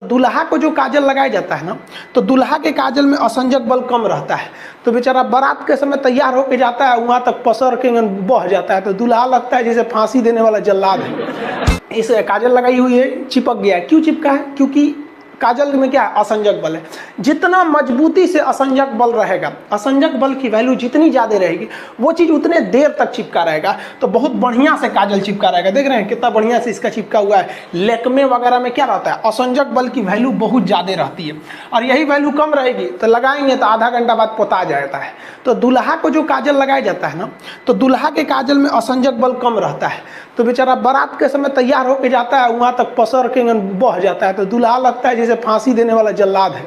दुल्हा को जो काजल लगाया जाता है ना, तो दुल्हा के काजल में असंजक बल कम रहता है। तो बेचारा बारात के समय तैयार होके जाता है, वहाँ तक पसर के बह जाता है, तो दुल्हा लगता है जैसे फांसी देने वाला जल्लाद है। इस काजल लगाई हुई है, चिपक गया है। क्यों चिपका है? क्योंकि काजल में क्या है? असंजक बल है। जितना मजबूती से असंजक बल रहेगा, असंजक बल की वैल्यू जितनी ज़्यादा रहेगी, वो चीज़ उतने देर तक चिपका रहेगा। तो बहुत बढ़िया से काजल चिपका रहेगा। देख रहे हैं कितना बढ़िया से इसका चिपका हुआ है। लैक्मे वगैरह में क्या रहता है? असंजक बल की वैल्यू बहुत ज़्यादा रहती है, और यही वैल्यू कम रहेगी तो लगाएंगे तो आधा घंटा बाद पोता जाता है। तो दुल्हा को जो काजल लगाया जाता है ना, तो दुल्हा के काजल में असंजक बल कम रहता है। तो बेचारा बारात के समय तैयार होके जाता है, वहाँ तक पसर के बह जाता है, तो दुल्हा लगता है जैसे फांसी देने वाला जल्लाद है।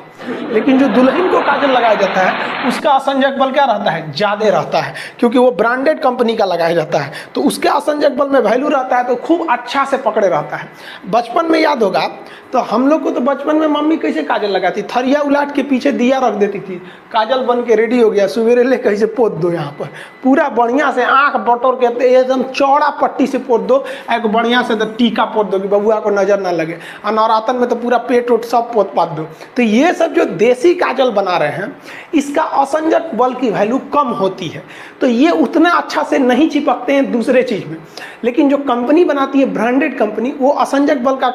लेकिन जो दुल्हन को काजल लगाया जाता है, उसका असंजक बल क्या रहता है? ज़्यादा रहता है, क्योंकि वो ब्रांडेड कंपनी का लगाया जाता है। तो उसके असंजक बल में वैल्यू रहता है, तो खूब अच्छा से पकड़े रहता है। बचपन में याद होगा तो हम लोग को तो बचपन में मम्मी कैसे काजल लगाती? थरिया उलाट के पीछे दिया रख देती थी, काजल बन के रेडी हो गया, सवेरे ले कैसे पोत दो यहाँ पर पूरा बढ़िया से, आँख बटोर के एकदम चौड़ा पट्टी से पोत दो, एक बढ़िया से टीका पोत दो कि बबुआ को नजर ना लगे। और नवरातन में तो पूरा पेट उट सब पोत पात दो। तो ये सब जो देसी काजल बना रहे हैं, इसका असंजक बल की वैल्यू कम होती है, तो ये उतना अच्छा से नहीं चिपकते हैं दूसरे चीज में। लेकिन जो कंपनी बनाती है, ब्रांडेड कंपनी, वो असंजक बल का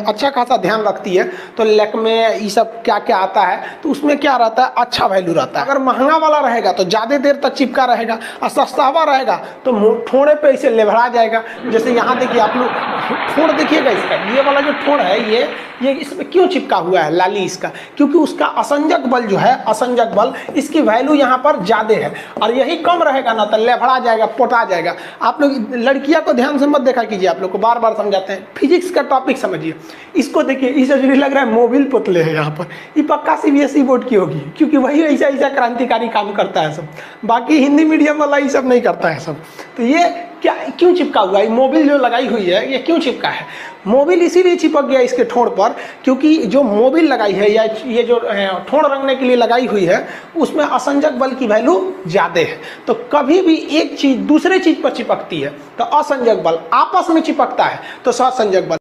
अच्छा खासा ध्यान रखती है। तो लैक्मे ये सब क्या क्या आता है, तो उसमें क्या रहता है? अच्छा वैल्यू रहता है। अगर महंगा वाला रहेगा तो ज़्यादा देर तक चिपका रहेगा, और सस्ता वाला रहेगा तो ठोड़े पे इसे लेभड़ा जाएगा। जैसे यहाँ देखिए आप लोग, ठोड़ देखिएगा इसका, ये वाला जो ठोड़ है, ये इसमें क्यों चिपका हुआ है लाली इसका? क्योंकि उसका असंजक बल जो है, असंजक बल, इसकी वैल्यू यहाँ पर ज़्यादा है, और यही कम रहेगा ना तो लेभड़ा जाएगा, पोटा जाएगा। आप लोग लड़कियां को ध्यान से मत देखा कीजिए, आप लोग को बार बार समझाते हैं। फिजिक्स का टॉपिक समझिए, इसको देखिए, इसे लग रहा है मोबिल पुतले है यहाँ पर। ये पक्का सीबीएसई बोर्ड की होगी, क्योंकि वही ऐसा क्रांतिकारी काम करता है सब। बाकी हिंदी मीडियम वाला ये सब नहीं करता है सब। तो ये क्या क्यों चिपका हुआ है? मोबिल जो लगाई हुई है, ये क्यों चिपका है? मोबिल इसीलिए चिपक गया इसके ठोड़ पर, क्योंकि जो मोबिल लगाई है, या ये जो ठोड़ रंगने के लिए लगाई हुई है, उसमें असंजक बल की वैल्यू ज़्यादा है। तो कभी भी एक चीज़ दूसरे चीज़ पर चिपकती है तो असंजक बल, आपस में चिपकता है तो सहसंजक बल।